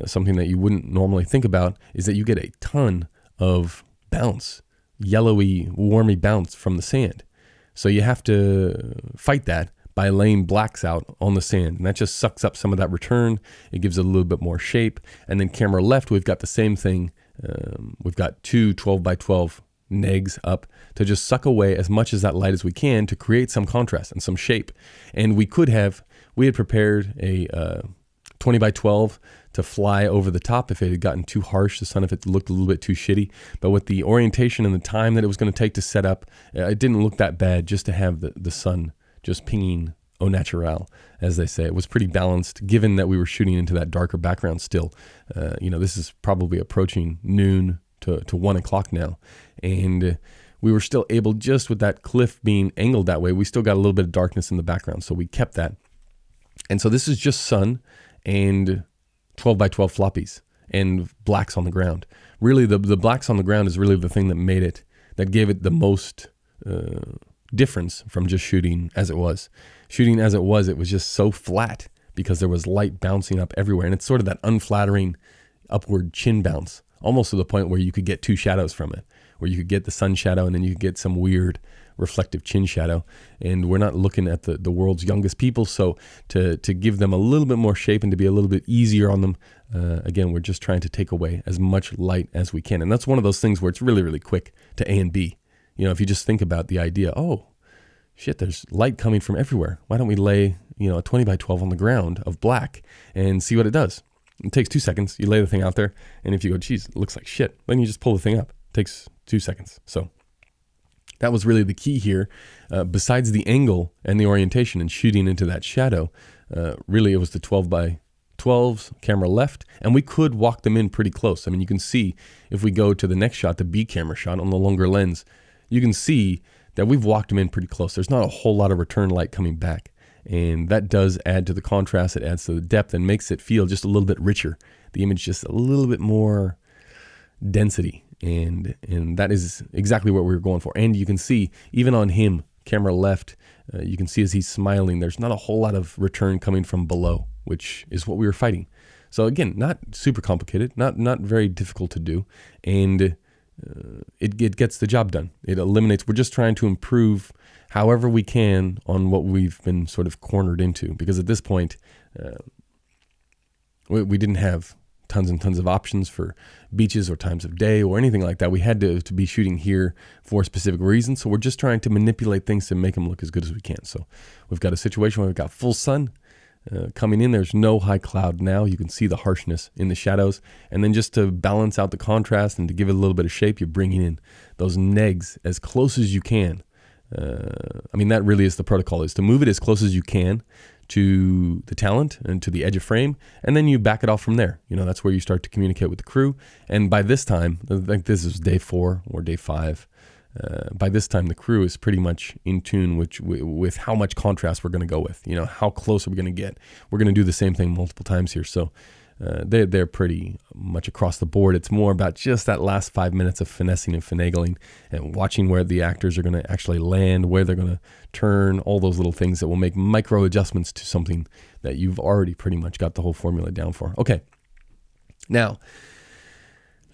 something that you wouldn't normally think about is that you get a ton of bounce, yellowy, warmy bounce from the sand. So you have to fight that by laying blacks out on the sand. And that just sucks up some of that return. It gives it a little bit more shape. And then camera left, we've got the same thing. We've got two 12 by 12 negs up to just suck away as much as that light as we can to create some contrast and some shape. And we had prepared a 20 by 12 to fly over the top if it had gotten too harsh, the sun, if it looked a little bit too shitty. But with the orientation and the time that it was going to take to set up, it didn't look that bad just to have the sun just pinging au naturel, as they say. It was pretty balanced, given that we were shooting into that darker background still. This is probably approaching noon to 1 o'clock now. And we were still able, just with that cliff being angled that way, we still got a little bit of darkness in the background. So we kept that. And so this is just sun and 12 by 12 floppies and blacks on the ground. Really, the blacks on the ground is really the thing that gave it the most difference from just shooting as it was. Shooting as it was just so flat because there was light bouncing up everywhere. And it's sort of that unflattering upward chin bounce, almost to the point where you could get two shadows from it, where you could get the sun shadow and then you could get some weird reflective chin shadow. And we're not looking at the world's youngest people, so to give them a little bit more shape and to be a little bit easier on them, again, we're just trying to take away as much light as we can. And that's one of those things where it's really, really quick to A and B. If you just think about the idea, oh, shit, there's light coming from everywhere. Why don't we lay, a 20 by 12 on the ground of black and see what it does? It takes 2 seconds. You lay the thing out there, and if you go, geez, it looks like shit, then you just pull the thing up. It takes 2 seconds. So that was really the key here. Besides the angle and the orientation and shooting into that shadow, really it was the 12 by 12s, camera left, and we could walk them in pretty close. I mean, you can see if we go to the next shot, the B camera shot on the longer lens, you can see that we've walked them in pretty close. There's not a whole lot of return light coming back. And that does add to the contrast. It adds to the depth and makes it feel just a little bit richer. The image just a little bit more density. And that is exactly what we were going for. And you can see, even on him, camera left, you can see as he's smiling, there's not a whole lot of return coming from below, which is what we were fighting. So again, not super complicated, not very difficult to do. And it gets the job done. It eliminates, we're just trying to improve however we can on what we've been sort of cornered into. Because at this point, we didn't have tons and tons of options for beaches or times of day or anything like that. We had to be shooting here for a specific reason. So we're just trying to manipulate things to make them look as good as we can. So we've got a situation where we've got full sun coming in. There's no high cloud now. You can see the harshness in the shadows. And then just to balance out the contrast and to give it a little bit of shape, you're bringing in those negs as close as you can. That really is the protocol, is to move it as close as you can to the talent and to the edge of frame, and then you back it off from there. That's where you start to communicate with the crew. And by this time, I think this is day 4 or day 5, by this time the crew is pretty much in tune with how much contrast we're going to go with. How close are we going to get? We're going to do the same thing multiple times here. So they're pretty much across the board. It's more about just that last 5 minutes of finessing and finagling and watching where the actors are going to actually land, where they're going to turn, all those little things that will make micro adjustments to something that you've already pretty much got the whole formula down for. Okay, now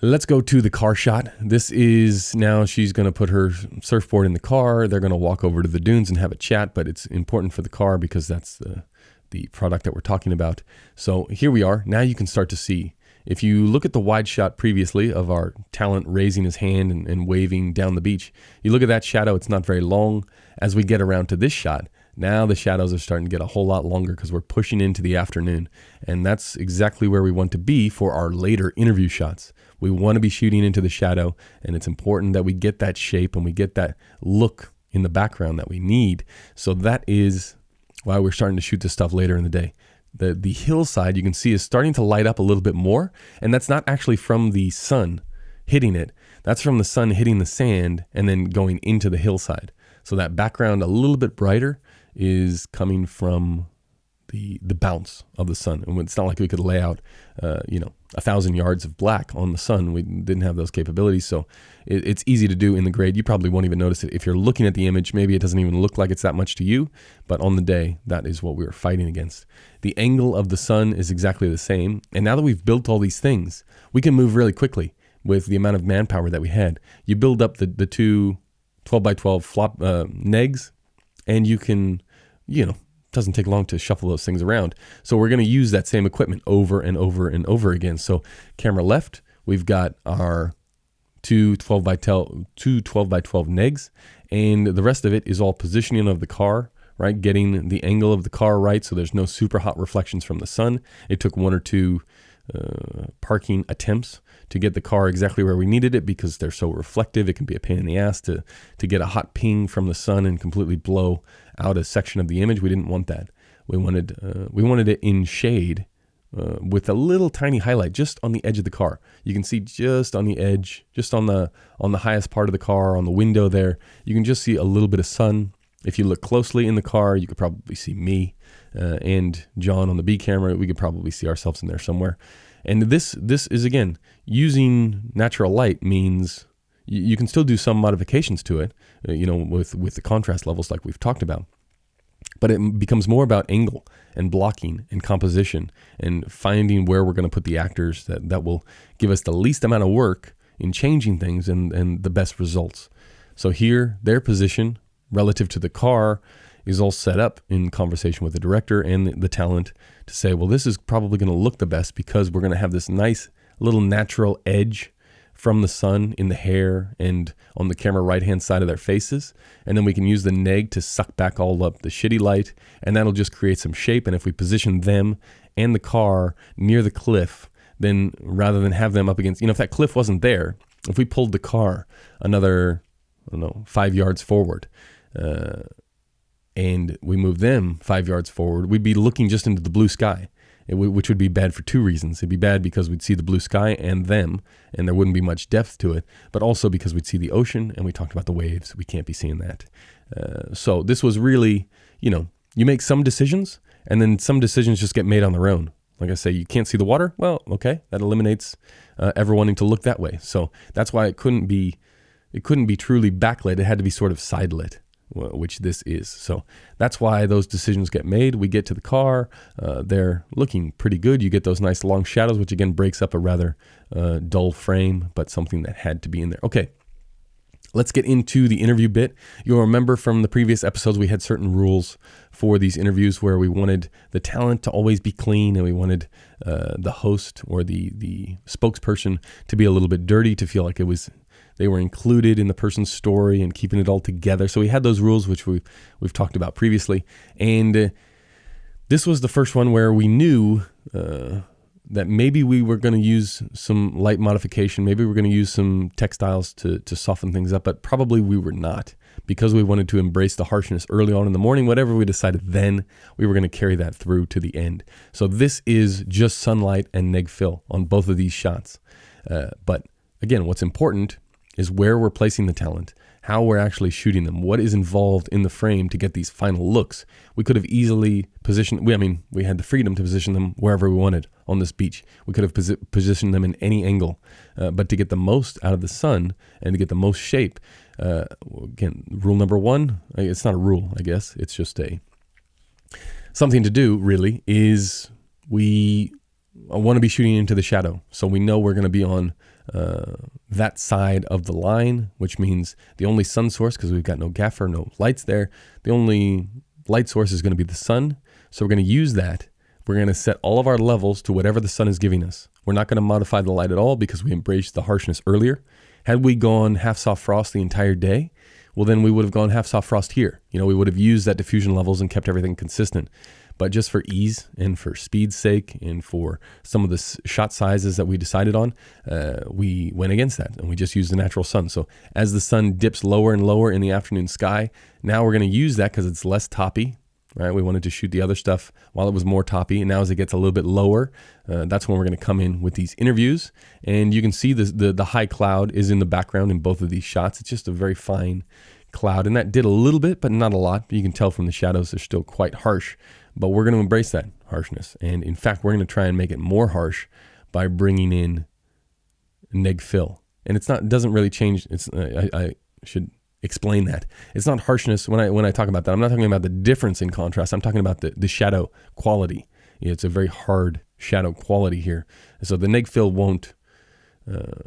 let's go to the car shot. This is now she's going to put her surfboard in the car. They're going to walk over to the dunes and have a chat, but it's important for the car because that's the product that we're talking about. So here we are. Now you can start to see. If you look at the wide shot previously of our talent raising his hand and waving down the beach, you look at that shadow, it's not very long. As we get around to this shot, now the shadows are starting to get a whole lot longer because we're pushing into the afternoon. And that's exactly where we want to be for our later interview shots. We want to be shooting into the shadow, and it's important that we get that shape and we get that look in the background that we need. So that is why we're starting to shoot this stuff later in the day. The hillside, you can see, is starting to light up a little bit more, and that's not actually from the sun hitting it. That's from the sun hitting the sand and then going into the hillside. So that background, a little bit brighter, is coming from the bounce of the sun. And it's not like we could lay out, 1,000 yards of black on the sun. We didn't have those capabilities. So it's easy to do in the grade. You probably won't even notice it. If you're looking at the image, maybe it doesn't even look like it's that much to you. But on the day, that is what we were fighting against. The angle of the sun is exactly the same. And now that we've built all these things, we can move really quickly with the amount of manpower that we had. You build up the two 12 by 12 flop negs, and you can, it doesn't take long to shuffle those things around. So we're going to use that same equipment over and over and over again. So camera left, we've got our two 12 by 12 negs, and the rest of it is all positioning of the car, right? Getting the angle of the car right so there's no super hot reflections from the sun. It took one or two parking attempts to get the car exactly where we needed it because they're so reflective. It can be a pain in the ass to get a hot ping from the sun and completely blow out a section of the image. We didn't want that. We wanted it in shade with a little tiny highlight just on the edge of the car. You can see just on the edge, just on the highest part of the car, on the window there, you can just see a little bit of sun. If you look closely in the car, you could probably see me and John on the B camera. We could probably see ourselves in there somewhere. And this is, again, using natural light means you can still do some modifications to it, with the contrast levels like we've talked about. But it becomes more about angle and blocking and composition and finding where we're going to put the actors that will give us the least amount of work in changing things and the best results. So here, their position relative to the car is all set up in conversation with the director and the talent to say, well, this is probably going to look the best because we're going to have this nice little natural edge from the sun in the hair and on the camera right-hand side of their faces. And then we can use the neg to suck back all up the shitty light, and that'll just create some shape. And if we position them and the car near the cliff, then rather than have them up against, if that cliff wasn't there, if we pulled the car another, 5 yards forward, and we move them 5 yards forward, we'd be looking just into the blue sky, which would be bad for two reasons. It'd be bad because we'd see the blue sky and them, and there wouldn't be much depth to it, but also because we'd see the ocean, and we talked about the waves. We can't be seeing that. So this was really, you make some decisions, and then some decisions just get made on their own. Like I say, you can't see the water. Well, okay, that eliminates ever wanting to look that way. So that's why it couldn't be truly backlit. It had to be sort of side lit, which this is. So that's why those decisions get made. We get to the car, they're looking pretty good. You get those nice long shadows, which again breaks up a rather dull frame, but something that had to be in there. Okay, let's get into the interview bit. You'll remember from the previous episodes, we had certain rules for these interviews where we wanted the talent to always be clean, and we wanted the host or the spokesperson to be a little bit dirty, to feel like they were included in the person's story and keeping it all together. So we had those rules, which we've talked about previously. And this was the first one where we knew that maybe we were going to use some light modification. Maybe we're going to use some textiles to soften things up, but probably we were not, because we wanted to embrace the harshness early on in the morning. Whatever we decided then, we were going to carry that through to the end. So this is just sunlight and neg fill on both of these shots. But again, what's important is where we're placing the talent, how we're actually shooting them, what is involved in the frame to get these final looks. We could have easily positioned, we had the freedom to position them wherever we wanted on this beach. We could have positioned them in any angle, but to get the most out of the sun and to get the most shape, again, rule number one, it's not a rule, I guess, it's just something to do, really, is we want to be shooting into the shadow. So we know we're going to be on that side of the line, which means the only sun source, because we've got no gaffer, no lights there, the only light source is going to be the sun. So we're going to use that. We're going to set all of our levels to whatever the sun is giving us. We're not going to modify the light at all because we embraced the harshness earlier. Had we gone half soft frost the entire day, well, then we would have gone half soft frost here. We would have used that diffusion levels and kept everything consistent. But just for ease and for speed's sake and for some of the shot sizes that we decided on, we went against that and we just used the natural sun. So as the sun dips lower and lower in the afternoon sky, now we're going to use that because it's less toppy, right? We wanted to shoot the other stuff while it was more toppy. And now as it gets a little bit lower, that's when we're going to come in with these interviews. And you can see the high cloud is in the background in both of these shots. It's just a very fine cloud. And that did a little bit, but not a lot. You can tell from the shadows they're still quite harsh. But we're going to embrace that harshness. And in fact, we're going to try and make it more harsh by bringing in neg fill. And it doesn't really change. I should explain that. It's not harshness. When I talk about that, I'm not talking about the difference in contrast. I'm talking about the shadow quality. It's a very hard shadow quality here. So the neg fill won't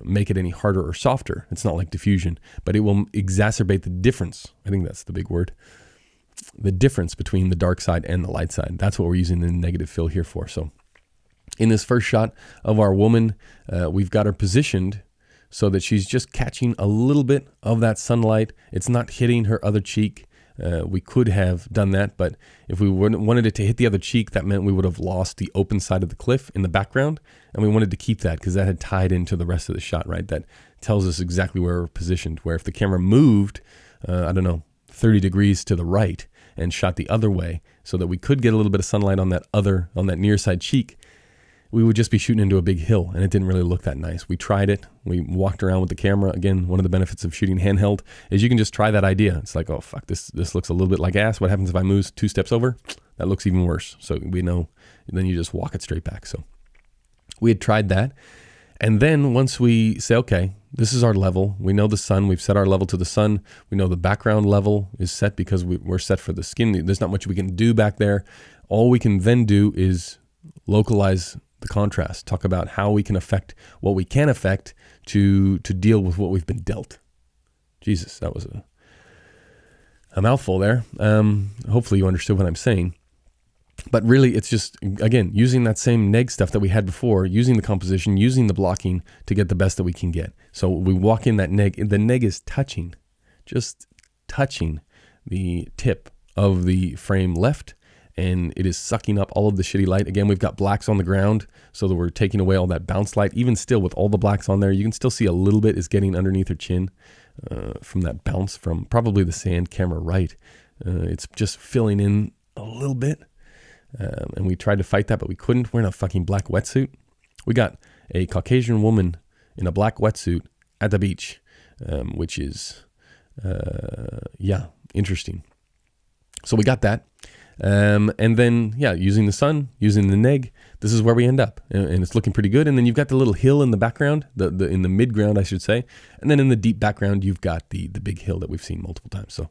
make it any harder or softer. It's not like diffusion, but it will exacerbate the difference. I think that's the big word. The difference between the dark side and the light side. That's what we're using the negative fill here for. So in this first shot of our woman, we've got her positioned so that she's just catching a little bit of that sunlight. It's not hitting her other cheek. We could have done that, but if we wanted it to hit the other cheek, that meant we would have lost the open side of the cliff in the background, and we wanted to keep that because that had tied into the rest of the shot, right? That tells us exactly where we're positioned, where if the camera moved, 30 degrees to the right and shot the other way so that we could get a little bit of sunlight on that near side cheek, we would just be shooting into a big hill, and it didn't really look that nice. We tried it. We walked around with the camera. Again, one of the benefits of shooting handheld is you can just try that idea. It's like, oh, fuck, this looks a little bit like ass. What happens if I move 2 steps over? That looks even worse. So we know, and then you just walk it straight back. So we had tried that. And then once we say, okay, this is our level. We know the sun. We've set our level to the sun. We know the background level is set because we're set for the skin. There's not much we can do back there. All we can then do is localize the contrast, talk about how we can affect what we can affect to deal with what we've been dealt. Jesus, that was a mouthful there. Hopefully you understood what I'm saying. But really, it's just, again, using that same neg stuff that we had before, using the composition, using the blocking to get the best that we can get. So we walk in that neg. The neg is just touching the tip of the frame left, and it is sucking up all of the shitty light. Again, we've got blacks on the ground so that we're taking away all that bounce light. Even still, with all the blacks on there, you can still see a little bit is getting underneath her chin from that bounce from probably the sand camera right. It's just filling in a little bit. And we tried to fight that, but we couldn't. We're in a fucking black wetsuit. We got a Caucasian woman in a black wetsuit at the beach, which is, interesting. So we got that. And then, using the sun, using the neg, this is where we end up. And it's looking pretty good. And then you've got the little hill in the background, in the midground, I should say. And then in the deep background, you've got the big hill that we've seen multiple times. So,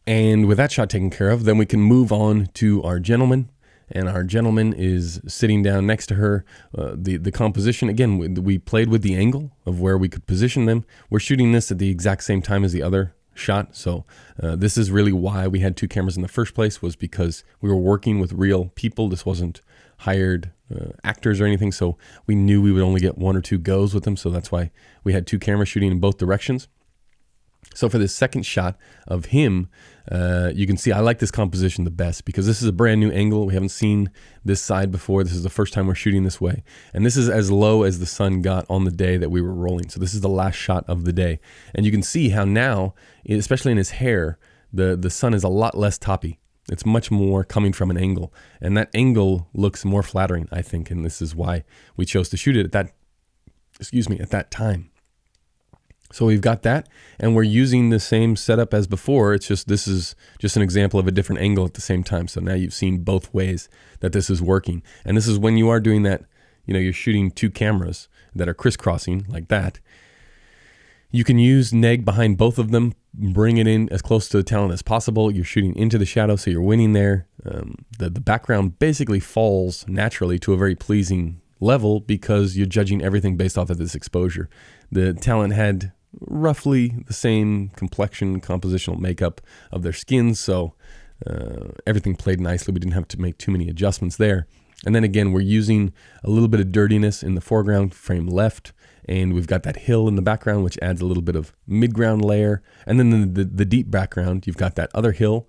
and with that shot taken care of, then we can move on to our gentleman. And our gentleman is sitting down next to her. The composition, again, we played with the angle of where we could position them. We're shooting this at the exact same time as the other shot. So this is really why we had 2 cameras in the first place, was because we were working with real people. This wasn't hired actors or anything. So we knew we would only get 1 or 2 goes with them. So that's why we had 2 cameras shooting in both directions. So for this second shot of him, you can see I like this composition the best because this is a brand new angle. We haven't seen this side before. This is the first time we're shooting this way. And this is as low as the sun got on the day that we were rolling. So this is the last shot of the day. And you can see how now, especially in his hair, the sun is a lot less toppy. It's much more coming from an angle. And that angle looks more flattering, I think. And this is why we chose to shoot it at that time. So we've got that, and we're using the same setup as before. It's just, this is just an example of a different angle at the same time. So now you've seen both ways that this is working. And this is when you are doing that, you're shooting 2 cameras that are crisscrossing like that. You can use neg behind both of them, bring it in as close to the talent as possible. You're shooting into the shadow, so you're winning there. The background basically falls naturally to a very pleasing level because you're judging everything based off of this exposure. The talent had roughly the same complexion, compositional makeup of their skins, so everything played nicely. We didn't have to make too many adjustments there. And then again, we're using a little bit of dirtiness in the foreground, frame left, and we've got that hill in the background, which adds a little bit of midground layer. And then the deep background, you've got that other hill,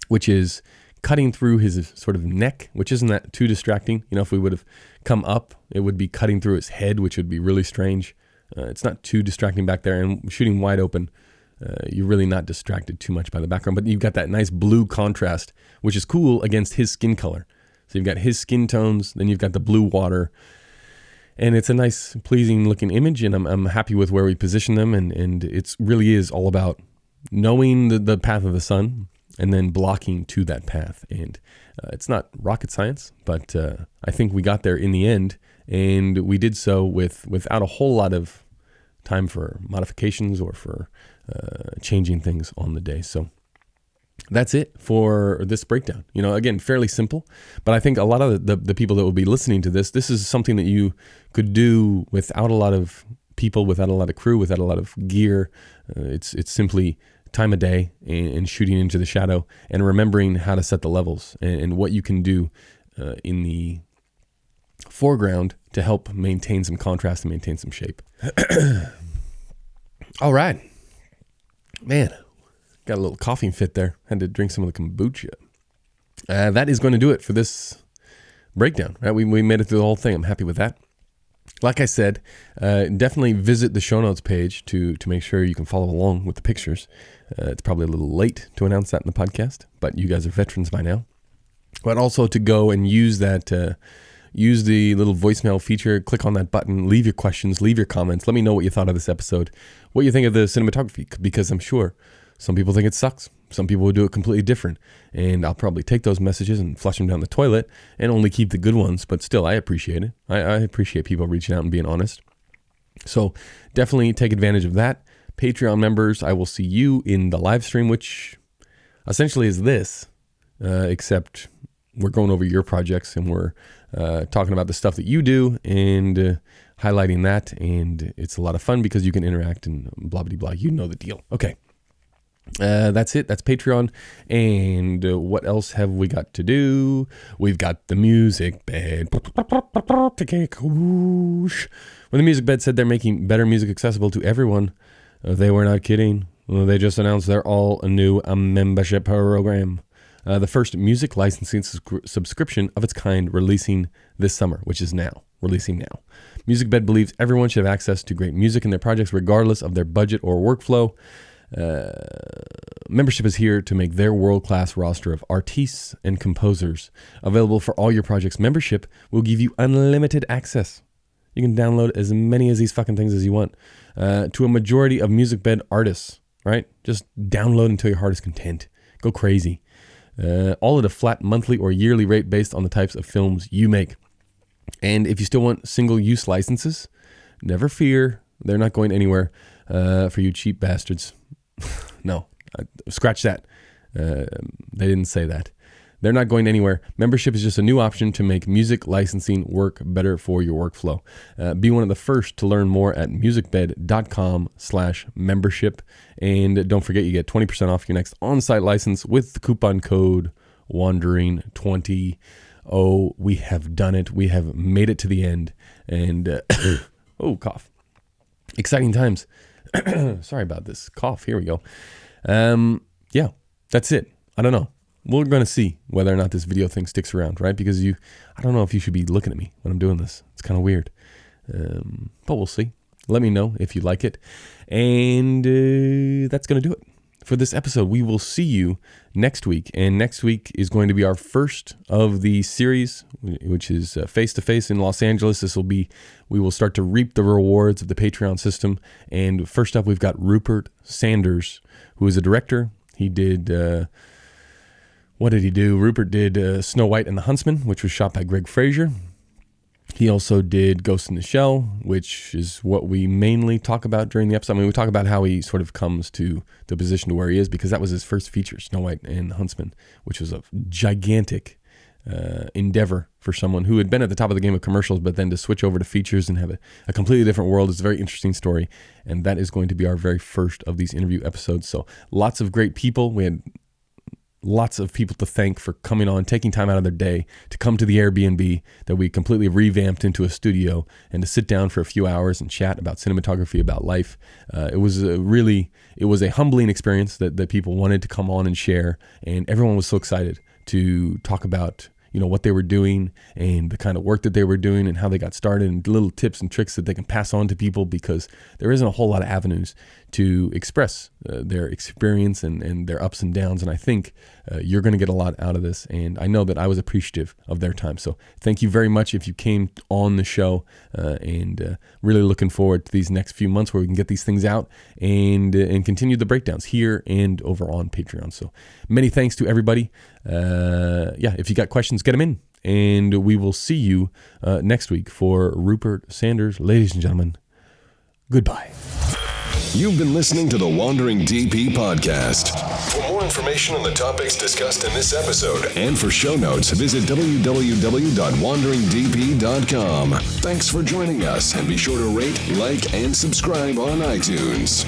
which is cutting through his sort of neck, which isn't that too distracting. If we would have come up, it would be cutting through his head, which would be really strange. It's not too distracting back there, and shooting wide open, you're really not distracted too much by the background, but you've got that nice blue contrast, which is cool against his skin color. So you've got his skin tones, then you've got the blue water, and it's a nice, pleasing looking image, and I'm happy with where we position them, and it really is all about knowing the path of the sun, and then blocking to that path. And it's not rocket science, but I think we got there in the end, and we did so without a whole lot of time for modifications or for changing things on the day. So that's it for this breakdown. Again, fairly simple, but I think a lot of the people that will be listening to this is something that you could do without a lot of people, without a lot of crew, without a lot of gear. It's simply time of day and shooting into the shadow and remembering how to set the levels and what you can do in the foreground to help maintain some contrast and maintain some shape. All right, man. Got a little coughing fit there. Had to drink some of the kombucha. That is going to do it for this breakdown. Right? We made it through the whole thing. I'm happy with that. Like I said, definitely visit the show notes page to make sure you can follow along with the pictures. It's probably a little late to announce that in the podcast, but you guys are veterans by now. But also to go and use that, use the little voicemail feature, click on that button, leave your questions, leave your comments. Let me know what you thought of this episode, what you think of the cinematography, because I'm sure some people think it sucks. Some people will do it completely different. And I'll probably take those messages and flush them down the toilet and only keep the good ones. But still, I appreciate it. I appreciate people reaching out and being honest. So definitely take advantage of that. Patreon members, I will see you in the live stream, which essentially is this, except we're going over your projects and we're talking about the stuff that you do and highlighting that. And it's a lot of fun because you can interact and blah, blah, blah. You know the deal. Okay. That's it. That's Patreon. And what else have we got to do? We've got the music bed. When the music bed said they're making better music accessible to everyone, they were not kidding. They just announced they're all a new membership program. The first music licensing subscription of its kind releasing this summer, which is now. Releasing now. MusicBed believes everyone should have access to great music in their projects regardless of their budget or workflow. Membership is here to make their world-class roster of artists and composers available for all your projects. Membership will give you unlimited access. You can download as many of these fucking things as you want to a majority of MusicBed artists, right? Just download until your heart is content. Go crazy. All at a flat monthly or yearly rate based on the types of films you make. And if you still want single-use licenses, never fear. They're not going anywhere for you cheap bastards. No, scratch that. They didn't say that. They're not going anywhere. Membership is just a new option to make music licensing work better for your workflow. Be one of the first to learn more at musicbed.com/membership. And don't forget, you get 20% off your next on-site license with the coupon code WANDERING20. Oh, we have done it. We have made it to the end. And, cough. Exciting times. Sorry about this cough. Here we go. Yeah, that's it. I don't know. We're going to see whether or not this video thing sticks around, right? Because I don't know if you should be looking at me when I'm doing this. It's kind of weird. But we'll see. Let me know if you like it. And that's going to do it for this episode. We will see you next week. And next week is going to be our first of the series, which is face-to-face in Los Angeles. We will start to reap the rewards of the Patreon system. And first up, we've got Rupert Sanders, who is a director. He did, what did he do? Rupert did Snow White and the Huntsman, which was shot by Greg Fraser. He also did Ghost in the Shell, which is what we mainly talk about during the episode. I mean, we talk about how he sort of comes to the position to where he is, because that was his first feature, Snow White and the Huntsman, which was a gigantic endeavor for someone who had been at the top of the game of commercials, but then to switch over to features and have a completely different world is a very interesting story. And that is going to be our very first of these interview episodes. So lots of great people. We had lots of people to thank for coming on, taking time out of their day to come to the Airbnb that we completely revamped into a studio and to sit down for a few hours and chat about cinematography, about life. It was a humbling experience that people wanted to come on and share, and everyone was so excited to talk about what they were doing and the kind of work that they were doing and how they got started and little tips and tricks that they can pass on to people, because there isn't a whole lot of avenues to express their experience and their ups and downs. And I think you're going to get a lot out of this. And I know that I was appreciative of their time. So thank you very much if you came on the show, and really looking forward to these next few months where we can get these things out and continue the breakdowns here and over on Patreon. So many thanks to everybody. If you got questions, get them in, and we will see you next week for Rupert Sanders. Ladies and gentlemen, goodbye. You've been listening to the Wandering DP podcast. For more information on the topics discussed in this episode and for show notes, visit www.wanderingdp.com. Thanks for joining us, and be sure to rate, like, and subscribe on iTunes.